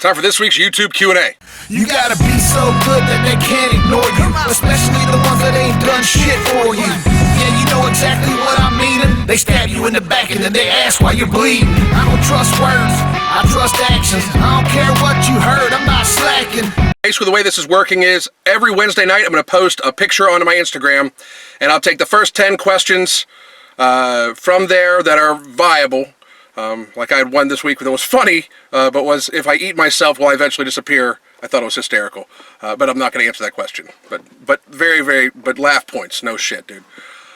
Time for this week's YouTube Q&A. You gotta be so good that they can't ignore you, especially the ones that ain't done shit for you. Yeah, you know exactly what I mean. They stab you in the back and then they ask why you're bleeding. I don't trust words, I trust actions. I don't care what you heard, I'm not slacking. Basically, the way this is working is every Wednesday night I'm going to post a picture onto my Instagram, and I'll take the first 10 questions from there that are viable. Like I had one this week that was funny, but was if I eat myself will I eventually disappear. I thought it was hysterical, but I'm not going to answer that question. But but laugh points, no shit, dude.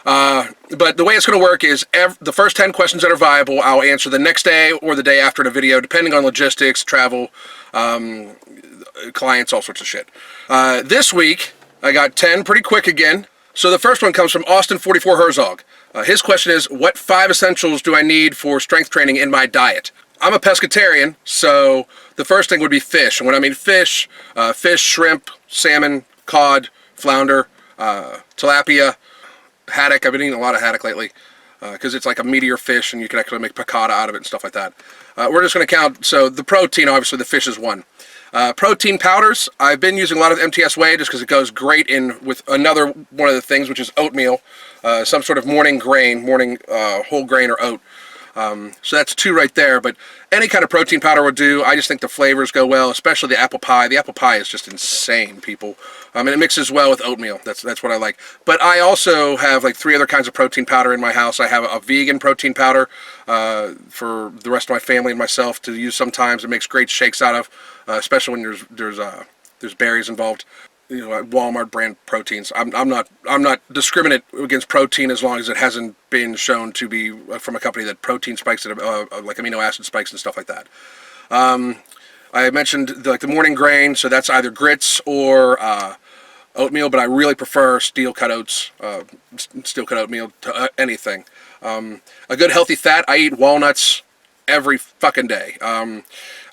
But the way it's going to work is the first 10 questions that are viable, I'll answer the next day or the day after in a video, depending on logistics, travel, clients, all sorts of shit. This week, I got 10 pretty quick again. So the first one comes from Austin44 Herzog. His question is, what 5 essentials do I need for strength training in my diet? I'm a pescatarian, so the first thing would be fish. And when I mean fish, shrimp, salmon, cod, flounder, tilapia, haddock. I've been eating a lot of haddock lately because it's like a meatier fish and you can actually make piccata out of it and stuff like that. We're just going to count, so the protein, obviously the fish is one. Protein powders, I've been using a lot of MTS Whey just because it goes great in with another one of the things, which is oatmeal, some sort of morning whole grain or oat. So that's 2 right there, but any kind of protein powder would do. I just think the flavors go well, especially the apple pie. The apple pie is just insane, people. And it mixes well with oatmeal. That's what I like. But I also have like 3 other kinds of protein powder in my house. I have a vegan protein powder for the rest of my family and myself to use sometimes. It makes great shakes out of, especially when there's berries involved. You know, Walmart brand proteins. I'm not discriminate against protein as long as it hasn't been shown to be from a company that protein spikes like amino acid spikes and stuff like that. I mentioned the morning grain, so that's either grits or oatmeal, but I really prefer steel cut oats, steel cut oatmeal to anything. A good healthy fat. I eat every fucking day.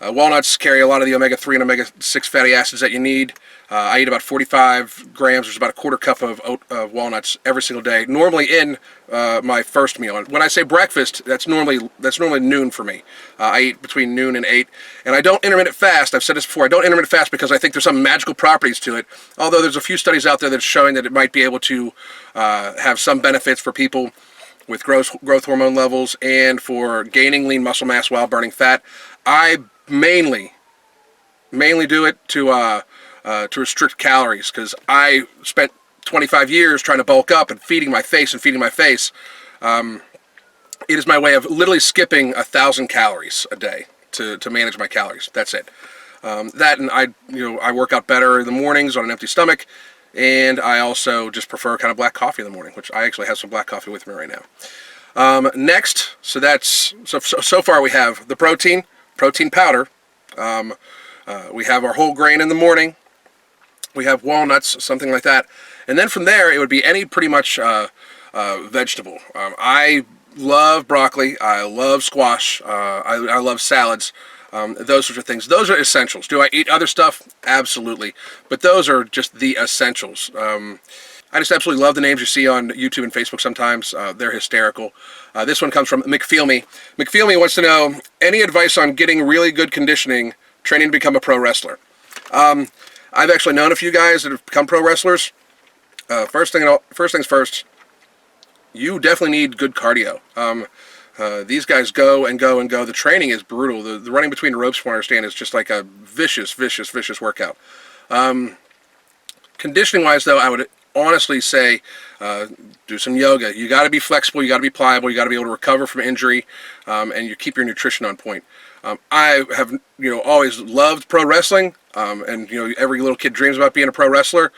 Walnuts carry a lot of the omega-3 and omega-6 fatty acids that you need. I eat about 45 grams, which is about a quarter cup of walnuts every single day, normally in my first meal. When I say breakfast, that's normally noon for me. I eat between noon and 8, and I don't intermittent fast. I've said this before. I don't intermittent fast because I think there's some magical properties to it, although there's a few studies out there that's showing that it might be able to have some benefits for people with growth hormone levels and for gaining lean muscle mass while burning fat. I mainly do it to restrict calories because I spent 25 years trying to bulk up and feeding my face. It is my way of literally skipping 1,000 calories a day to manage my calories. That's it. That and I work out better in the mornings on an empty stomach, and I also just prefer kind of black coffee in the morning, which I actually have some black coffee with me right now. Next, so far we have the protein powder. We have our whole grain in the morning. We have walnuts, something like that. And then from there, it would be any pretty much vegetable. I love broccoli. I love squash. I love salads. Those sorts of things. Those are essentials. Do I eat other stuff? Absolutely. But those are just the essentials. I just absolutely love the names you see on YouTube and Facebook sometimes. They're hysterical. This one comes from McFeelme. McFeelme wants to know, any advice on getting really good conditioning training to become a pro wrestler? I've actually known a few guys that have become pro wrestlers. First things first, you definitely need good cardio. These guys go and go and go. The training is brutal. The running between the ropes, from what I understand, is just like a vicious workout. Conditioning wise though, I would honestly say do some yoga. You got to be flexible, you got to be pliable, you got to be able to recover from injury, and you keep your nutrition on point. I have always loved pro wrestling, and every little kid dreams about being a pro wrestler,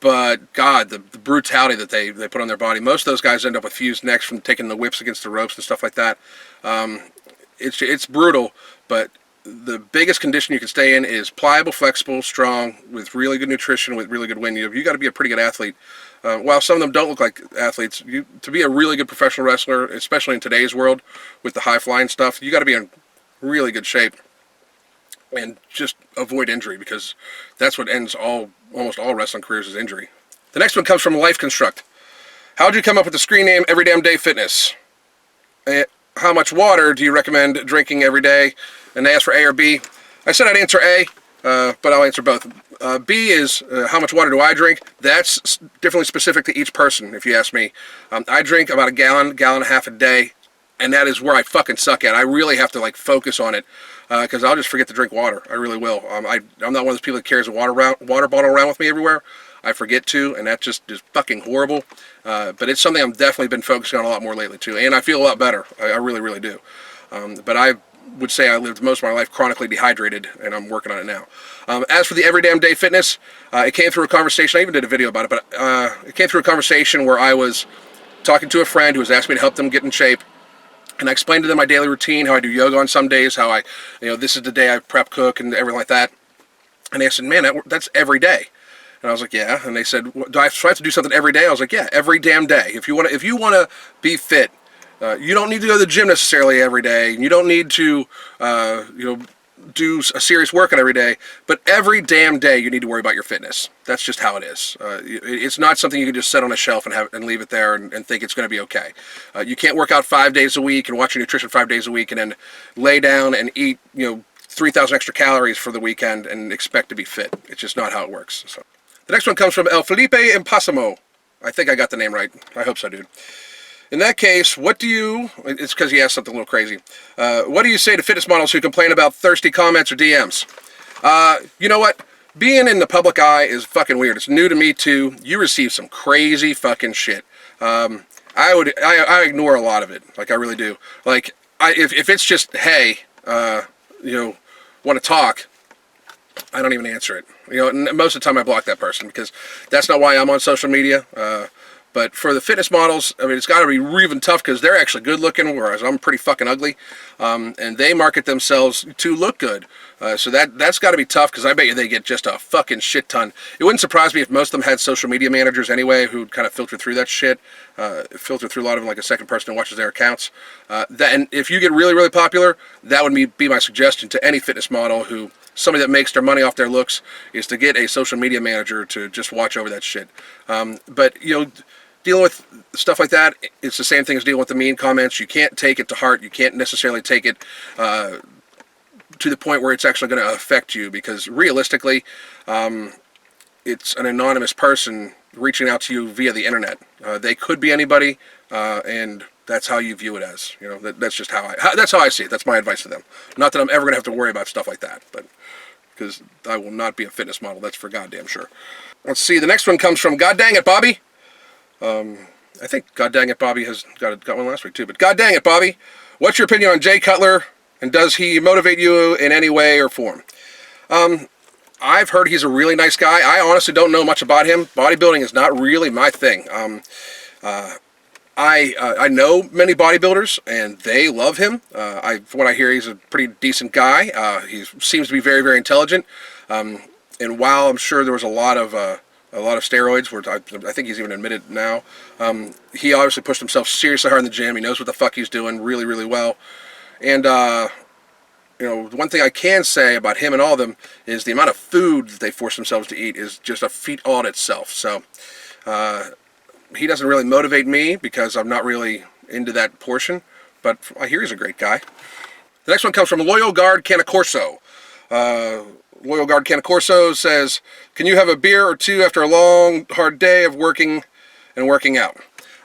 but God, the brutality that they put on their body. Most of those guys end up with fused necks from taking the whips against the ropes and stuff like that. It's brutal, but the biggest condition you can stay in is pliable, flexible, strong, with really good nutrition, with really good wind. You got to be a pretty good athlete. While some of them don't look like athletes, to be a really good professional wrestler, especially in today's world with the high flying stuff, you got to be in really good shape and just avoid injury, because that's what ends almost all wrestling careers, is injury. The next one comes from Life Construct. How'd you come up with the screen name Every Damn Day Fitness? How much water do you recommend drinking every day? And they ask for A or B. I said I'd answer A, but I'll answer both. B is how much water do I drink? That's differently specific to each person, if you ask me. I drink about a gallon and a half a day, and that is where I fucking suck at. I really have to like focus on it, because I'll just forget to drink water. I really will. I'm not one of those people that carries a water bottle around with me everywhere. I forget to, and that just is fucking horrible. But it's something I've definitely been focusing on a lot more lately too, and I feel a lot better. I really, really do. But I would say I lived most of my life chronically dehydrated, and I'm working on it now. As for the every damn day fitness, it came through a conversation. I even did a video about it, but it came through a conversation where I was talking to a friend who was asking me to help them get in shape. And I explained to them my daily routine, how I do yoga on some days, how I, this is the day I prep, cook, and everything like that. And they said, man, that's every day. And I was like, yeah. And they said, do I have to do something every day? I was like, yeah, every damn day. If you want to be fit, you don't need to go to the gym necessarily every day. You don't need to, do a serious workout every day. But every damn day, you need to worry about your fitness. That's just how it is. It's not something you can just set on a shelf and leave it there and think it's going to be okay. You can't work out 5 days a week and watch your nutrition 5 days a week and then lay down and eat, 3,000 extra calories for the weekend and expect to be fit. It's just not how it works. So, the next one comes from El Felipe Impasimo. I think I got the name right. I hope so, dude. In that case, it's because he asked something a little crazy. What do you say to fitness models who complain about thirsty comments or DMs? You know what? Being in the public eye is fucking weird. It's new to me too. You receive some crazy fucking shit. I ignore a lot of it. Like, I really do. Like, if it's just, hey, want to talk, I don't even answer it. Most of the time I block that person because that's not why I'm on social media. But for the fitness models, I mean, it's got to be even tough because they're actually good looking, whereas I'm pretty fucking ugly. And they market themselves to look good. So that's got to be tough because I bet you they get just a fucking shit ton. It wouldn't surprise me if most of them had social media managers anyway who'd kind of filter through that shit. Filter through a lot of them like a second person who watches their accounts. And if you get really, really popular, that would be my suggestion to any fitness model somebody that makes their money off their looks is to get a social media manager to just watch over that shit. But, dealing with stuff like that, it's the same thing as dealing with the mean comments. You can't take it to heart. You can't necessarily take it to the point where it's actually going to affect you because realistically, it's an anonymous person reaching out to you via the internet. They could be anybody, and that's how you view it as. That's just that's how I see it. That's my advice to them. Not that I'm ever going to have to worry about stuff like that, but because I will not be a fitness model, that's for goddamn sure. Let's see, the next one comes from God Dang It Bobby. I think God Dang It Bobby has got one last week too, but God Dang It Bobby, what's your opinion on Jay Cutler, and does he motivate you in any way or form? I've heard he's a really nice guy. I honestly don't know much about him. Bodybuilding is not really my thing. I know many bodybuilders, and they love him. From what I hear, he's a pretty decent guy. He seems to be very, very intelligent. And while I'm sure there was a lot of steroids, where I think he's even admitted now, he obviously pushed himself seriously hard in the gym. He knows what the fuck he's doing really, really well. And one thing I can say about him and all of them is the amount of food that they force themselves to eat is just a feat all in itself. So he doesn't really motivate me because I'm not really into that portion, but I hear he's a great guy. The next one comes from Loyal Guard Canacorso. Loyal Guard Canacorso says, can you have a beer or two after a long, hard day of working out?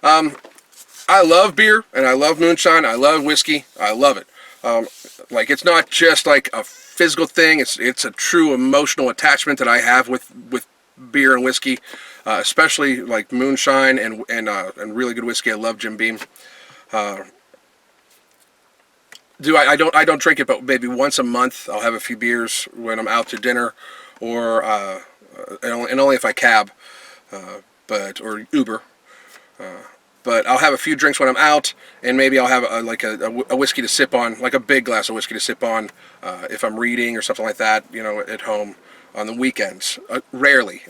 I love beer, and I love moonshine. I love whiskey. I love it. It's not just like a physical thing. It's a true emotional attachment that I have with beer and whiskey, especially like moonshine and really good whiskey. I love Jim Beam. I don't drink it, but maybe once a month I'll have a few beers when I'm out to dinner, or and only if I cab, or Uber. But I'll have a few drinks when I'm out, and maybe I'll have a whiskey to sip on, like a big glass of whiskey to sip on, if I'm reading or something like that, at home on the weekends. Rarely.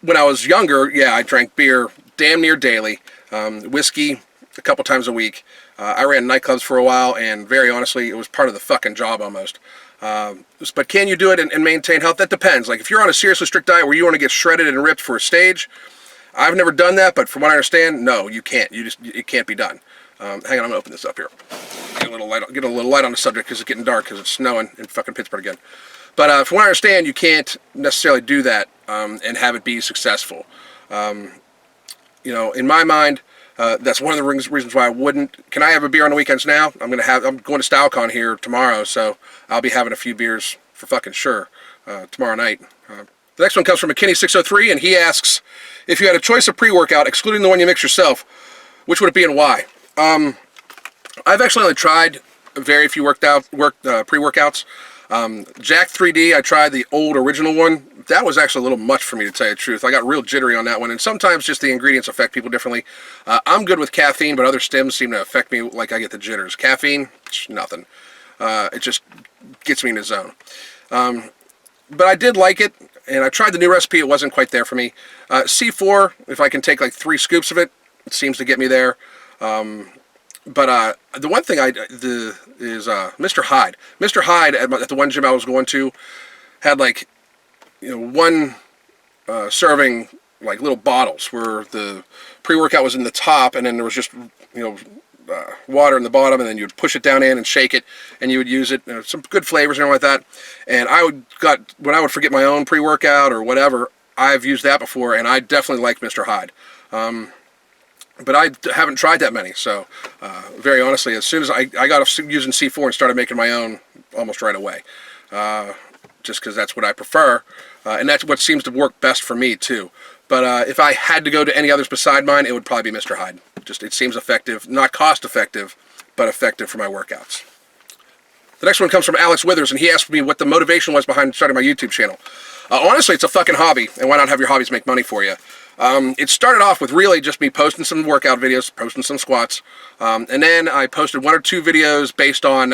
When I was younger, yeah, I drank beer damn near daily, whiskey a couple times a week. I ran nightclubs for a while, and very honestly, it was part of the fucking job almost. But can you do it and maintain health? That depends. Like, if you're on a seriously strict diet where you want to get shredded and ripped for a stage, I've never done that, but from what I understand, no, you can't. It can't be done. Hang on, I'm going to open this up here. a little light on the subject because it's getting dark because it's snowing in fucking Pittsburgh again. But from what I understand, you can't necessarily do that and have it be successful. You know, in my mind, that's one of the reasons why I wouldn't. Can I have a beer on the weekends now? I'm going to StyleCon here tomorrow, so I'll be having a few beers for fucking sure tomorrow night. The next one comes from McKinney603, and he asks, if you had a choice of pre-workout, excluding the one you mix yourself, which would it be and why? I've actually only tried very few pre-workouts. Jack 3D, I tried the old original one. That was actually a little much for me, to tell you the truth. I got real jittery on that one, and sometimes just the ingredients affect people differently. I'm good with caffeine, but other stims seem to affect me like I get the jitters. Caffeine, nothing. It just gets me in the zone. But I did like it, and I tried the new recipe. It wasn't quite there for me. C4, if I can take like 3 scoops of it, it seems to get me there. But the one thing is Mr. Hyde. Mr. Hyde at the one gym I was going to had like, you know, one serving like little bottles where the pre-workout was in the top, and then there was just, you know, water in the bottom, and then you'd push it down in and shake it, and you would use it. Some good flavors and everything like that. And when I would forget my own pre-workout or whatever, I've used that before, and I definitely like Mr. Hyde. But I haven't tried that many, so very honestly, as soon as I got off using C4 and started making my own almost right away, just because that's what I prefer, and that's what seems to work best for me too. But if I had to go to any others beside mine, it would probably be Mr. Hyde. Just, it seems effective, not cost effective, but effective for my workouts. The next one comes from Alex Withers, and he asked me what the motivation was behind starting my YouTube channel. Honestly, it's a fucking hobby, and why not have your hobbies make money for you? It started off with really just me posting some workout videos, posting some squats, and then I posted 1 or 2 videos based on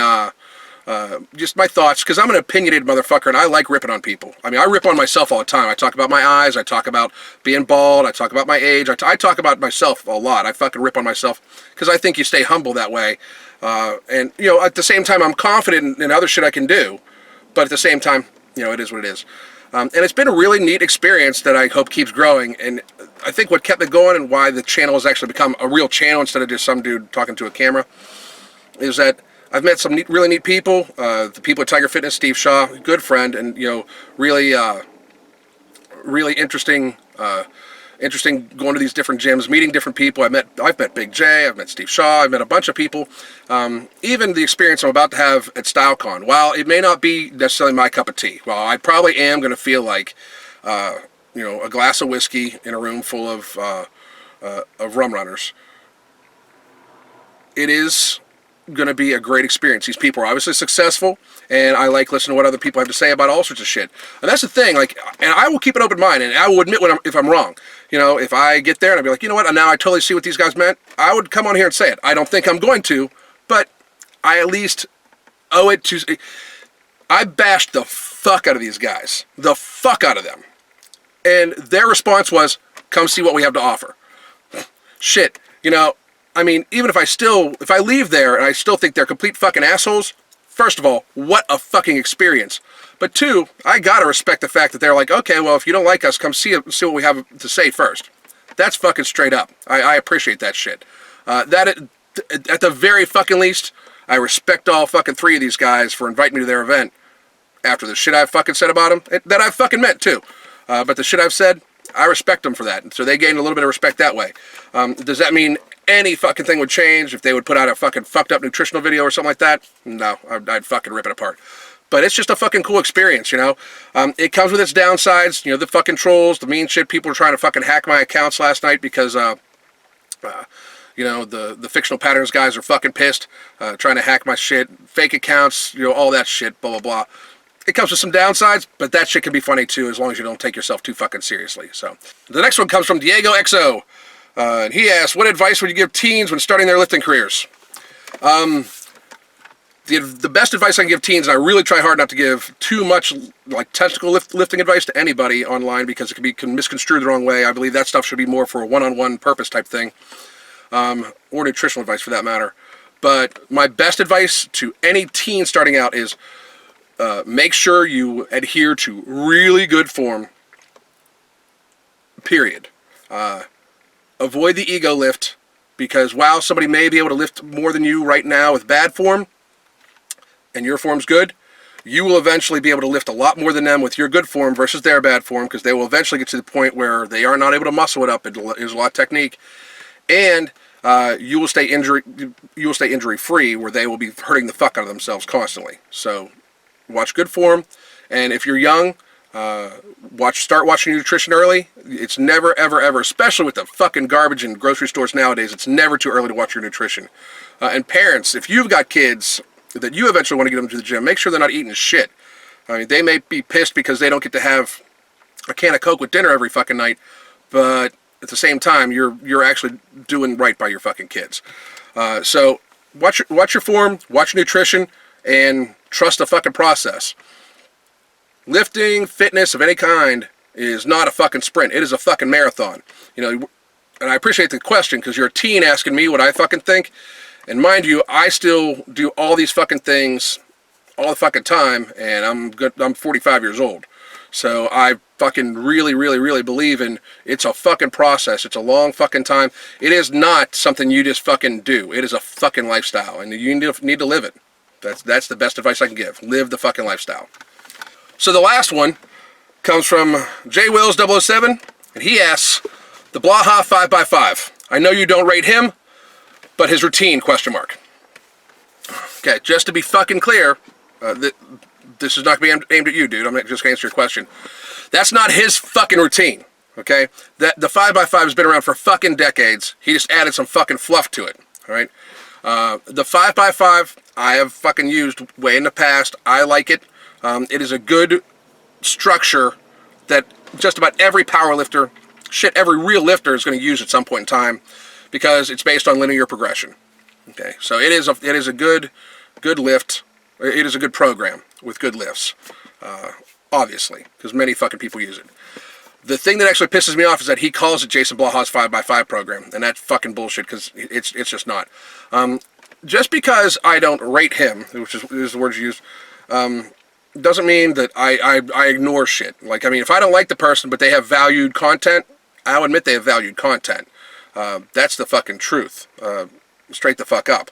just my thoughts, because I'm an opinionated motherfucker, and I like ripping on people. I mean, I rip on myself all the time. I talk about my eyes, I talk about being bald, I talk about my age, I talk about myself a lot. I fucking rip on myself, because I think you stay humble that way. And, you know, at the same time, I'm confident in other shit I can do, but at the same time, you know, it is what it is. And it's been a really neat experience that I hope keeps growing, and I think what kept it going and why the channel has actually become a real channel instead of just some dude talking to a camera is that I've met some really neat people. The people at Tiger Fitness, Steve Shaw, good friend, and, you know, really interesting going to these different gyms, meeting different people. I've met Big J, I've met Steve Shaw, I've met a bunch of people. Even the experience I'm about to have at StyleCon, while it may not be necessarily my cup of tea, well, I probably am going to feel like, you know, a glass of whiskey in a room full of rum runners. It is going to be a great experience. These people are obviously successful, and I like listening to what other people have to say about all sorts of shit. And that's the thing, like, and I will keep an open mind, and I will admit if I'm wrong. You know, if I get there and I'll be like, you know what, now I totally see what these guys meant, I would come on here and say it. I don't think I'm going to, but I at least owe it to... I bashed the fuck out of these guys. The fuck out of them. And their response was, come see what we have to offer. Shit, you know, I mean, even if I leave there and I still think they're complete fucking assholes, first of all, what a fucking experience. But 2, I gotta respect the fact that they're like, okay, well, if you don't like us, come see what we have to say first. That's fucking straight up. I appreciate that shit. At the very fucking least, I respect all fucking 3 of these guys for inviting me to their event after the shit I've fucking said about them, that I've fucking meant too. But the shit I've said, I respect them for that. So they gained a little bit of respect that way. Does that mean any fucking thing would change if they would put out a fucking fucked up nutritional video or something like that? No, I'd fucking rip it apart. But it's just a fucking cool experience, you know? It comes with its downsides, you know, the fucking trolls, the mean shit. People were trying to fucking hack my accounts last night because, you know, the fictional patterns guys are fucking pissed, trying to hack my shit, fake accounts, you know, all that shit, blah, blah, blah. It comes with some downsides, but that shit can be funny too, as long as you don't take yourself too fucking seriously. So, the next one comes from Diego XO. And he asks, what advice would you give teens when starting their lifting careers? The best advice I can give teens, and I really try hard not to give too much like technical lifting advice to anybody online because it can misconstrued the wrong way. I believe that stuff should be more for a one-on-one purpose type thing, or nutritional advice for that matter. But my best advice to any teen starting out is make sure you adhere to really good form, period. Avoid the ego lift. Because while somebody may be able to lift more than you right now with bad form, and your form's good, you will eventually be able to lift a lot more than them with your good form versus their bad form, because they will eventually get to the point where they are not able to muscle it up. There's a lot of technique, and you will stay injury free, where they will be hurting the fuck out of themselves constantly. So watch good form, and if you're young, start watching your nutrition early. It's never, ever, ever, especially with the fucking garbage in grocery stores nowadays, it's never too early to watch your nutrition. And parents, if you've got kids that you eventually want to get them to the gym, make sure they're not eating shit. I mean, they may be pissed because they don't get to have a can of Coke with dinner every fucking night, but at the same time, you're actually doing right by your fucking kids. So watch your form, watch your nutrition, and trust the fucking process. Lifting, fitness of any kind is not a fucking sprint. It is a fucking marathon. You know, and I appreciate the question because you're a teen asking me what I fucking think. And mind you, I still do all these fucking things all the fucking time, and I'm 45 years old. So I fucking really, really, really believe in it's a fucking process. It's a long fucking time. It is not something you just fucking do. It is a fucking lifestyle, and you need to live it. That's the best advice I can give. Live the fucking lifestyle. So the last one comes from JWills007, and he asks, the Blaha 5x5. I know you don't rate him, but his routine, ? Okay, just to be fucking clear, this is not going to be aimed at you, dude. I'm just going to answer your question. That's not his fucking routine, okay? The 5x5 has been around for fucking decades. He just added some fucking fluff to it, all right? The 5x5 I have fucking used way in the past. I like it. It is a good structure that just about every power lifter, every real lifter is going to use at some point in time because it's based on linear progression. Okay, so it is a good lift. It is a good program with good lifts, obviously, because many fucking people use it. The thing that actually pisses me off is that he calls it Jason Blaha's 5x5 program, and that's fucking bullshit because it's just not. Just because I don't rate him, which is the words you use, doesn't mean that I ignore shit. Like, I mean, if I don't like the person, but they have valued content, I'll admit they have valued content. That's the fucking truth. Straight the fuck up.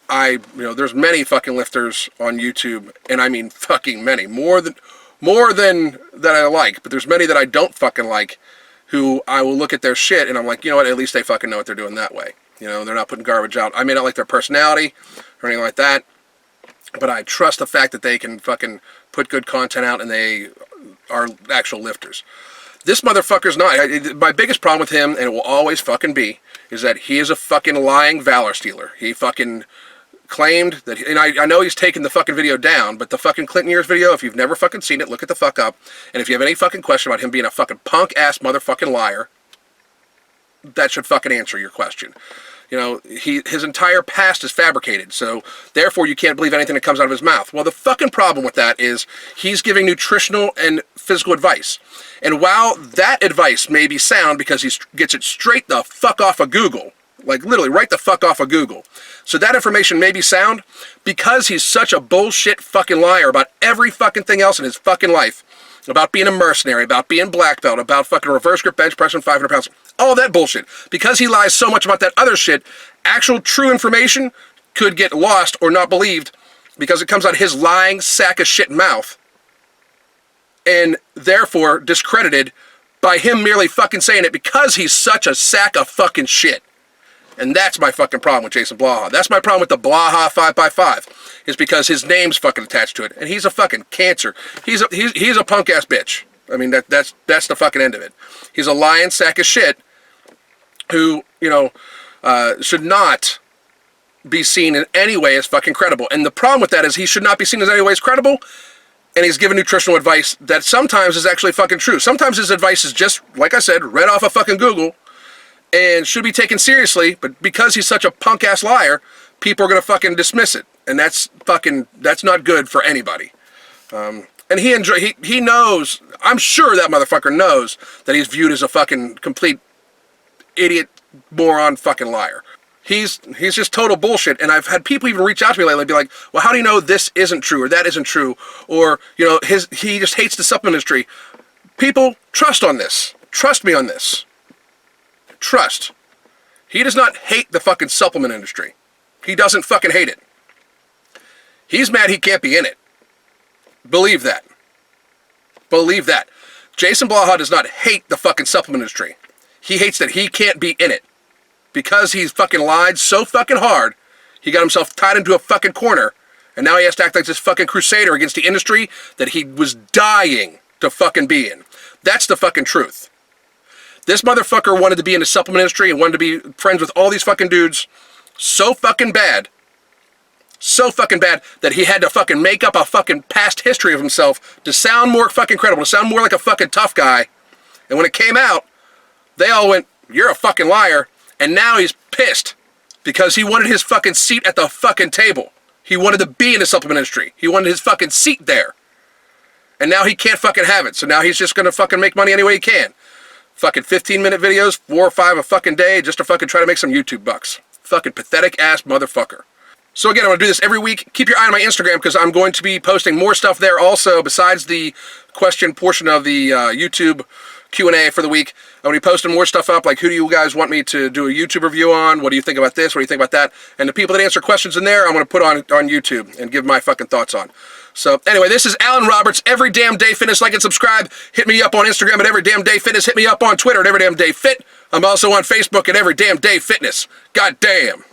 There's many fucking lifters on YouTube, and I mean fucking many. More than that I like, but there's many that I don't fucking like, who I will look at their shit, and I'm like, you know what, at least they fucking know what they're doing that way. You know, they're not putting garbage out. I may not like their personality or anything like that, but I trust the fact that they can fucking put good content out and they are actual lifters. This motherfucker's not. My biggest problem with him, and it will always fucking be, is that he is a fucking lying valor stealer. He fucking claimed that, and I know he's taken the fucking video down, but the fucking Clinton Years video, if you've never fucking seen it, look it the fuck up. And if you have any fucking question about him being a fucking punk-ass motherfucking liar, that should fucking answer your question. You know, his entire past is fabricated, so therefore you can't believe anything that comes out of his mouth. Well, the fucking problem with that is he's giving nutritional and physical advice. And while that advice may be sound because he gets it straight the fuck off of Google, like literally right the fuck off of Google, so that information may be sound, because he's such a bullshit fucking liar about every fucking thing else in his fucking life, about being a mercenary, about being black belt, about fucking reverse grip bench pressing 500 pounds, all that bullshit. Because he lies so much about that other shit, actual true information could get lost or not believed because it comes out of his lying sack of shit mouth, and therefore discredited by him merely fucking saying it because he's such a sack of fucking shit. And that's my fucking problem with Jason Blaha. That's my problem with the Blaha 5x5, is because his name's fucking attached to it, and he's a fucking cancer. He's a punk ass bitch. I mean, that's the fucking end of it. He's a lying sack of shit who, should not be seen in any way as fucking credible. And the problem with that is he should not be seen as any way as credible, and he's given nutritional advice that sometimes is actually fucking true. Sometimes his advice is just, like I said, read off of fucking Google and should be taken seriously, but because he's such a punk-ass liar, people are going to fucking dismiss it. And that's not good for anybody. And he knows, I'm sure that motherfucker knows that he's viewed as a fucking complete idiot, moron, fucking liar. He's just total bullshit, and I've had people even reach out to me lately and be like, well, how do you know this isn't true, or that isn't true, or, he just hates the supplement industry. People, trust on this. Trust me on this. Trust. He does not hate the fucking supplement industry. He doesn't fucking hate it. He's mad he can't be in it. Believe that. Believe that. Jason Blaha does not hate the fucking supplement industry. He hates that he can't be in it. Because he's fucking lied so fucking hard, he got himself tied into a fucking corner, and now he has to act like this fucking crusader against the industry that he was dying to fucking be in. That's the fucking truth. This motherfucker wanted to be in the supplement industry and wanted to be friends with all these fucking dudes so fucking bad that he had to fucking make up a fucking past history of himself to sound more fucking credible, to sound more like a fucking tough guy. And when it came out, they all went, "You're a fucking liar." And now he's pissed because he wanted his fucking seat at the fucking table. He wanted to be in the supplement industry. He wanted his fucking seat there. And now he can't fucking have it. So now he's just gonna fucking make money any way he can. Fucking 15-minute videos, 4 or 5 a fucking day, just to fucking try to make some YouTube bucks. Fucking pathetic ass motherfucker. So again, I'm going to do this every week. Keep your eye on my Instagram because I'm going to be posting more stuff there also besides the question portion of the YouTube Q&A for the week. I'm going to be posting more stuff up, like who do you guys want me to do a YouTube review on? What do you think about this? What do you think about that? And the people that answer questions in there, I'm going to put on YouTube and give my fucking thoughts on. So anyway, this is Alan Roberts, Every Damn Day Fitness. Like and subscribe. Hit me up on Instagram at Every Damn Day Fitness. Hit me up on Twitter at Every Damn Day Fit. I'm also on Facebook at Every Damn Day Fitness. God damn.